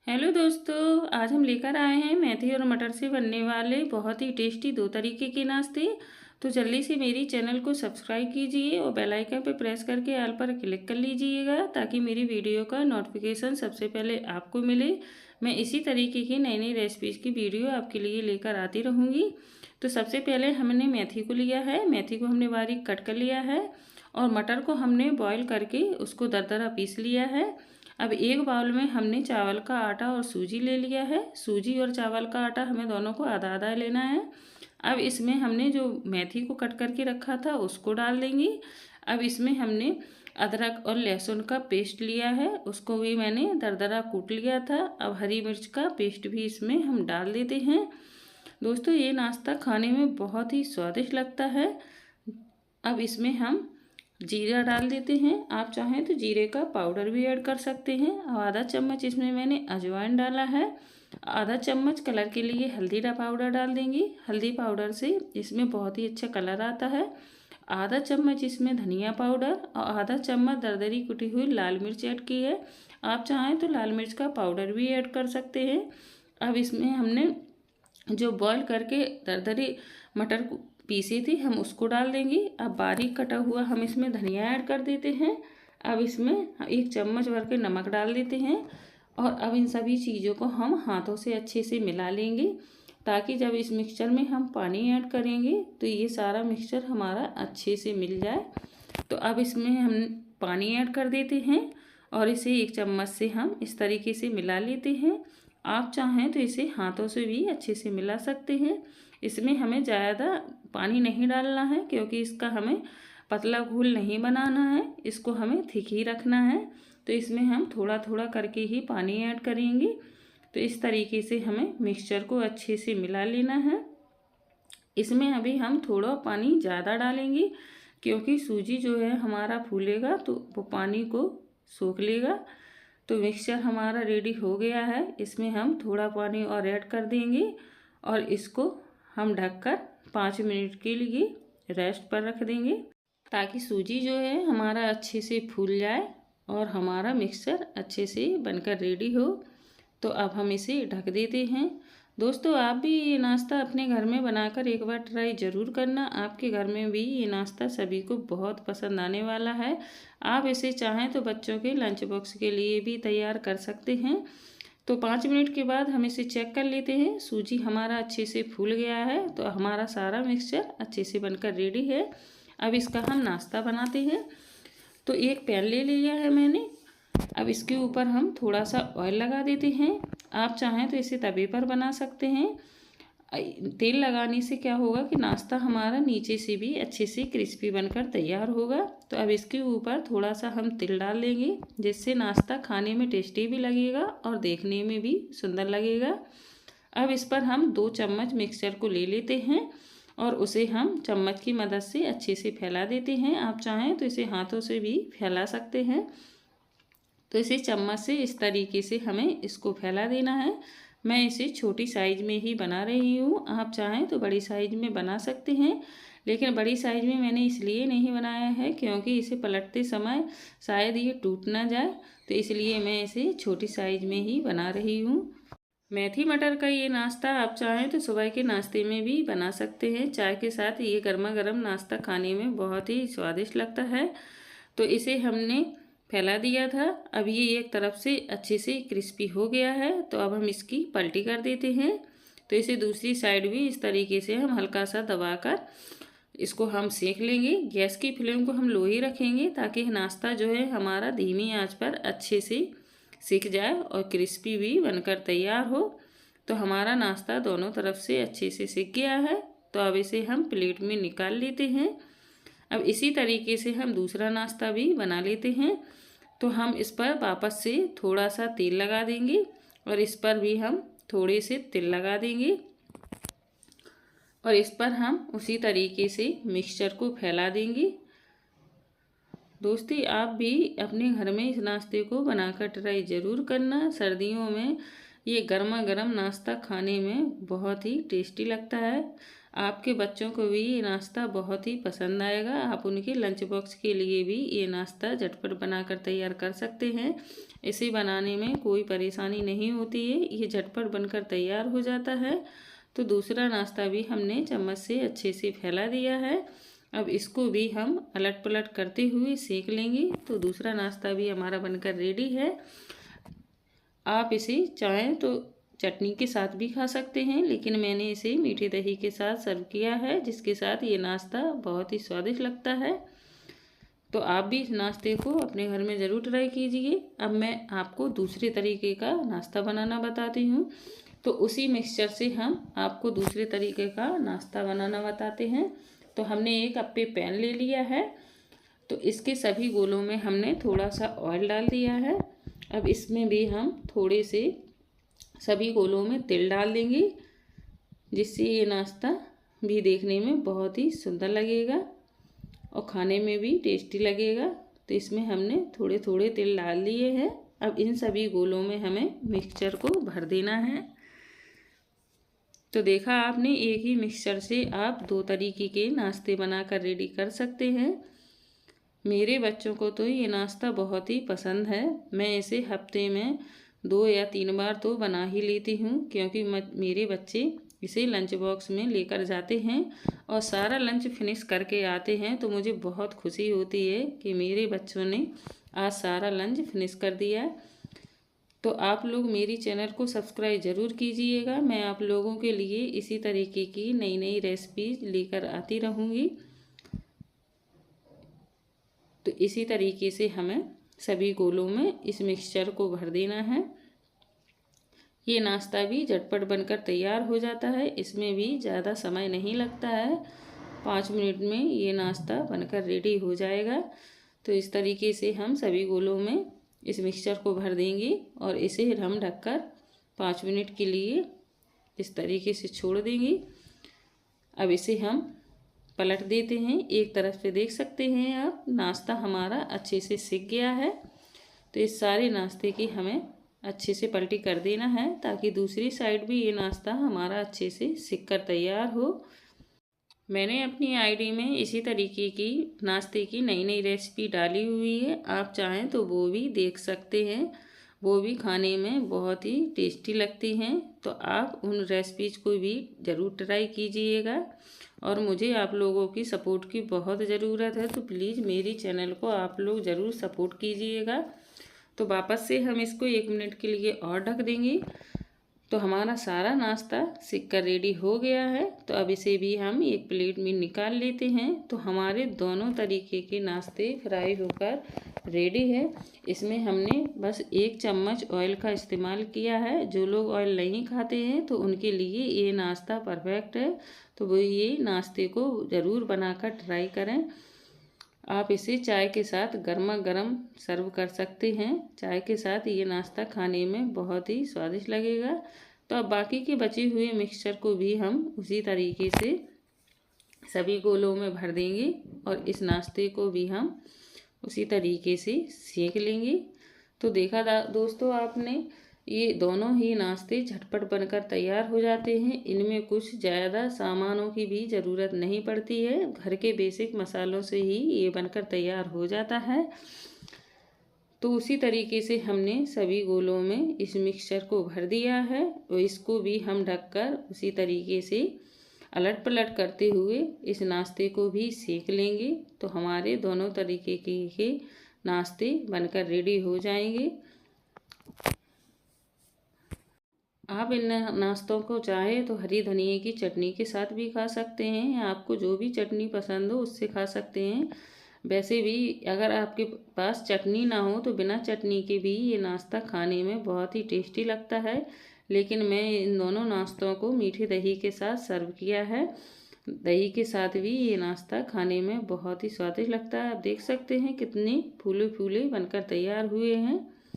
Hello दोस्तों, आज हम लेकर आए हैं मेथी और मटर से बनने वाले बहुत ही टेस्टी दो तरीके के नाश्ते। तो जल्दी से मेरी चैनल को सब्सक्राइब कीजिए और बेल आइकन पर प्रेस करके ऑल पर क्लिक कर लीजिएगा ताकि मेरी वीडियो का नोटिफिकेशन सबसे पहले आपको मिले। मैं इसी तरीके की नई नई रेसिपीज़ की वीडियो आपके लिए लेकर आती रहूँगी। तो सबसे पहले हमने मेथी को लिया है, मेथी को हमने बारीक कट कर लिया है और मटर को हमने बॉयल करके उसको दरदरा पीस लिया है। अब एक बाउल में हमने चावल का आटा और सूजी ले लिया है। सूजी और चावल का आटा हमें दोनों को आधा आधा लेना है। अब इसमें हमने जो मेथी को कट करके रखा था उसको डाल देंगे। अब इसमें हमने अदरक और लहसुन का पेस्ट लिया है, उसको भी मैंने दरदरा कूट लिया था। अब हरी मिर्च का पेस्ट भी इसमें हम डाल देते हैं। दोस्तों, ये नाश्ता खाने में बहुत ही स्वादिष्ट लगता है। अब इसमें हम जीरा डाल देते हैं। आप चाहें तो जीरे का पाउडर भी ऐड कर सकते हैं। और आधा चम्मच इसमें मैंने अजवाइन डाला है। आधा चम्मच कलर के लिए हल्दी का पाउडर डाल देंगे। हल्दी पाउडर से इसमें बहुत ही अच्छा कलर आता है। आधा चम्मच इसमें धनिया पाउडर और आधा चम्मच दरदरी कुटी हुई लाल मिर्च ऐड की है। आप चाहें तो लाल मिर्च का पाउडर भी ऐड कर सकते हैं। अब इसमें हमने जो बॉईल करके दरदरी मटर को पीसी थी हम उसको डाल देंगे। अब बारीक कटा हुआ हम इसमें धनिया ऐड कर देते हैं। अब इसमें एक चम्मच भर के नमक डाल देते हैं और अब इन सभी चीज़ों को हम हाथों से अच्छे से मिला लेंगे ताकि जब इस मिक्सचर में हम पानी ऐड करेंगे तो ये सारा मिक्सचर हमारा अच्छे से मिल जाए। तो अब इसमें हम पानी ऐड कर देते हैं और इसे एक चम्मच से हम इस तरीके से मिला लेते हैं। आप चाहें तो इसे हाथों से भी अच्छे से मिला सकते हैं। इसमें हमें ज़्यादा पानी नहीं डालना है क्योंकि इसका हमें पतला घोल नहीं बनाना है, इसको हमें थिक ही रखना है। तो इसमें हम थोड़ा थोड़ा करके ही पानी ऐड करेंगे। तो इस तरीके से हमें मिक्सचर को अच्छे से मिला लेना है। इसमें अभी हम थोड़ा पानी ज़्यादा डालेंगे क्योंकि सूजी जो है हमारा फूलेगा तो वो पानी को सोख लेगा। तो मिक्सचर हमारा रेडी हो गया है। इसमें हम थोड़ा पानी और ऐड कर देंगे और इसको हम ढककर 5 मिनट के लिए रेस्ट पर रख देंगे ताकि सूजी जो है हमारा अच्छे से फूल जाए और हमारा मिक्सचर अच्छे से बनकर रेडी हो। तो अब हम इसे ढक देते हैं। दोस्तों, आप भी ये नाश्ता अपने घर में बनाकर एक बार ट्राई ज़रूर करना। आपके घर में भी ये नाश्ता सभी को बहुत पसंद आने वाला है। आप इसे चाहें तो बच्चों के लंच बॉक्स के लिए भी तैयार कर सकते हैं। तो 5 मिनट के बाद हम इसे चेक कर लेते हैं। सूजी हमारा अच्छे से फूल गया है तो हमारा सारा मिक्सचर अच्छे से बनकर रेडी है। अब इसका हम नाश्ता बनाते हैं। तो एक पैन ले लिया है मैंने। अब इसके ऊपर हम थोड़ा सा ऑयल लगा देते हैं। आप चाहें तो इसे तवे पर बना सकते हैं। तेल लगाने से क्या होगा कि नाश्ता हमारा नीचे से भी अच्छे से क्रिस्पी बनकर तैयार होगा। तो अब इसके ऊपर थोड़ा सा हम तिल डाल देंगे जिससे नाश्ता खाने में टेस्टी भी लगेगा और देखने में भी सुंदर लगेगा। अब इस पर हम 2 चम्मच मिक्सचर को ले लेते हैं और उसे हम चम्मच की मदद से अच्छे से फैला देते हैं। आप चाहें तो इसे हाथों से भी फैला सकते हैं। तो इसे चम्मच से इस तरीके से हमें इसको फैला देना है। मैं इसे छोटी साइज़ में ही बना रही हूँ। आप चाहें तो बड़ी साइज़ में बना सकते हैं, लेकिन बड़ी साइज़ में मैंने इसलिए नहीं बनाया है क्योंकि इसे पलटते समय शायद ये टूट ना जाए, तो इसलिए मैं इसे छोटी साइज़ में ही बना रही हूँ। मेथी मटर का ये नाश्ता आप चाहें तो सुबह के नाश्ते में भी बना सकते हैं। चाय के साथ ये गर्मा गर्म नाश्ता खाने में बहुत ही स्वादिष्ट लगता है। तो इसे हमने फैला दिया था। अब ये एक तरफ से अच्छे से क्रिस्पी हो गया है तो अब हम इसकी पलटी कर देते हैं। तो इसे दूसरी साइड भी इस तरीके से हम हल्का सा दबाकर इसको हम सेक लेंगे। गैस की फ्लेम को हम लो ही रखेंगे ताकि नाश्ता जो है हमारा धीमी आंच पर अच्छे से सिक जाए और क्रिस्पी भी बनकर तैयार हो। तो हमारा नाश्ता दोनों तरफ से अच्छे से सिक गया है। तो अब इसे हम प्लेट में निकाल लेते हैं। अब इसी तरीके से हम दूसरा नाश्ता भी बना लेते हैं। तो हम इस पर वापस से थोड़ा सा तेल लगा देंगे और इस पर भी हम थोड़े से तिल लगा देंगे और इस पर हम उसी तरीके से मिक्सचर को फैला देंगे। दोस्तों, आप भी अपने घर में इस नाश्ते को बनाकर ट्राई ज़रूर करना। सर्दियों में ये गर्मा गर्म नाश्ता खाने में बहुत ही टेस्टी लगता है। आपके बच्चों को भी ये नाश्ता बहुत ही पसंद आएगा। आप उनके लंच बॉक्स के लिए भी ये नाश्ता झटपट बनाकर तैयार कर सकते हैं। इसे बनाने में कोई परेशानी नहीं होती है, ये झटपट बनकर तैयार हो जाता है। तो दूसरा नाश्ता भी हमने चम्मच से अच्छे से फैला दिया है। अब इसको भी हम अलट पलट करते हुए सेक लेंगे। तो दूसरा नाश्ता भी हमारा बनकर रेडी है। आप इसे चाहें तो चटनी के साथ भी खा सकते हैं, लेकिन मैंने इसे मीठे दही के साथ सर्व किया है, जिसके साथ ये नाश्ता बहुत ही स्वादिष्ट लगता है। तो आप भी इस नाश्ते को अपने घर में ज़रूर ट्राई कीजिए। अब मैं आपको दूसरे तरीके का नाश्ता बनाना बताती हूँ। तो उसी मिक्सचर से हम आपको दूसरे तरीके का नाश्ता बनाना बताते हैं। तो हमने एक अप्पे पैन ले लिया है। तो इसके सभी गोलों में हमने थोड़ा सा ऑयल डाल दिया है। अब इसमें भी हम थोड़े से सभी गोलों में तिल डाल देंगे, जिससे ये नाश्ता भी देखने में बहुत ही सुंदर लगेगा और खाने में भी टेस्टी लगेगा। तो इसमें हमने थोड़े थोड़े तिल डाल लिए हैं। अब इन सभी गोलों में हमें मिक्सचर को भर देना है। तो देखा आपने, एक ही मिक्सचर से आप दो तरीके के नाश्ते बनाकर रेडी कर सकते हैं। मेरे बच्चों को तो ये नाश्ता बहुत ही पसंद है। मैं इसे हफ्ते में 2 या 3 बार तो बना ही लेती हूँ, क्योंकि मेरे बच्चे इसे लंच बॉक्स में लेकर जाते हैं और सारा लंच फिनिश करके आते हैं। तो मुझे बहुत खुशी होती है कि मेरे बच्चों ने आज सारा लंच फिनिश कर दिया। तो आप लोग मेरी चैनल को सब्सक्राइब ज़रूर कीजिएगा। मैं आप लोगों के लिए इसी तरीके की नई नई रेसिपीज लेकर आती रहूँगी। तो इसी तरीके से हमें सभी गोलों में इस मिक्सचर को भर देना है। ये नाश्ता भी झटपट बनकर तैयार हो जाता है, इसमें भी ज़्यादा समय नहीं लगता है। 5 मिनट में ये नाश्ता बनकर रेडी हो जाएगा। तो इस तरीके से हम सभी गोलों में इस मिक्सचर को भर देंगे और इसे हम ढककर 5 मिनट के लिए इस तरीके से छोड़ देंगे। अब इसे हम पलट देते हैं। एक तरफ से देख सकते हैं आप, नाश्ता हमारा अच्छे से सिक गया है। तो इस सारे नाश्ते की हमें अच्छे से पलटी कर देना है, ताकि दूसरी साइड भी ये नाश्ता हमारा अच्छे से सिक कर तैयार हो। मैंने अपनी आईडी में इसी तरीके की नाश्ते की नई नई रेसिपी डाली हुई है। आप चाहें तो वो भी देख सकते हैं, वो भी खाने में बहुत ही टेस्टी लगती हैं। तो आप उन रेसिपीज़ को भी ज़रूर ट्राई कीजिएगा। और मुझे आप लोगों की सपोर्ट की बहुत ज़रूरत है, तो प्लीज़ मेरी चैनल को आप लोग ज़रूर सपोर्ट कीजिएगा। तो वापस से हम इसको 1 मिनट के लिए और ढक देंगे। तो हमारा सारा नाश्ता सिक कर रेडी हो गया है। तो अब इसे भी हम एक प्लेट में निकाल लेते हैं। तो हमारे दोनों तरीके के नाश्ते फ्राई होकर रेडी है। इसमें हमने बस 1 चम्मच ऑयल का इस्तेमाल किया है। जो लोग ऑयल नहीं खाते हैं तो उनके लिए ये नाश्ता परफेक्ट है। तो वो ये नाश्ते को ज़रूर बनाकर ट्राई करें। आप इसे चाय के साथ गर्मा गर्म सर्व कर सकते हैं। चाय के साथ ये नाश्ता खाने में बहुत ही स्वादिष्ट लगेगा। तो अब बाकी के बचे हुए मिक्सचर को भी हम उसी तरीके से सभी गोलों में भर देंगे और इस नाश्ते को भी हम उसी तरीके से सेक लेंगे। तो देखा दोस्तों आपने, ये दोनों ही नाश्ते झटपट बनकर तैयार हो जाते हैं। इनमें कुछ ज़्यादा सामानों की भी ज़रूरत नहीं पड़ती है। घर के बेसिक मसालों से ही ये बनकर तैयार हो जाता है। तो उसी तरीके से हमने सभी गोलों में इस मिक्सचर को भर दिया है और इसको भी हम ढककर उसी तरीके से अलट पलट करते हुए इस नाश्ते को भी सेक लेंगे। तो हमारे दोनों तरीके के नाश्ते बनकर रेडी हो जाएंगे। आप इन नाश्तों को चाहे तो हरी धनिए की चटनी के साथ भी खा सकते हैं, या आपको जो भी चटनी पसंद हो उससे खा सकते हैं। वैसे भी अगर आपके पास चटनी ना हो तो बिना चटनी के भी ये नाश्ता खाने में बहुत ही टेस्टी लगता है। लेकिन मैं इन दोनों नाश्तों को मीठे दही के साथ सर्व किया है। दही के साथ भी ये नाश्ता खाने में बहुत ही स्वादिष्ट लगता है। आप देख सकते हैं कितने फूले फूले बनकर तैयार हुए हैं।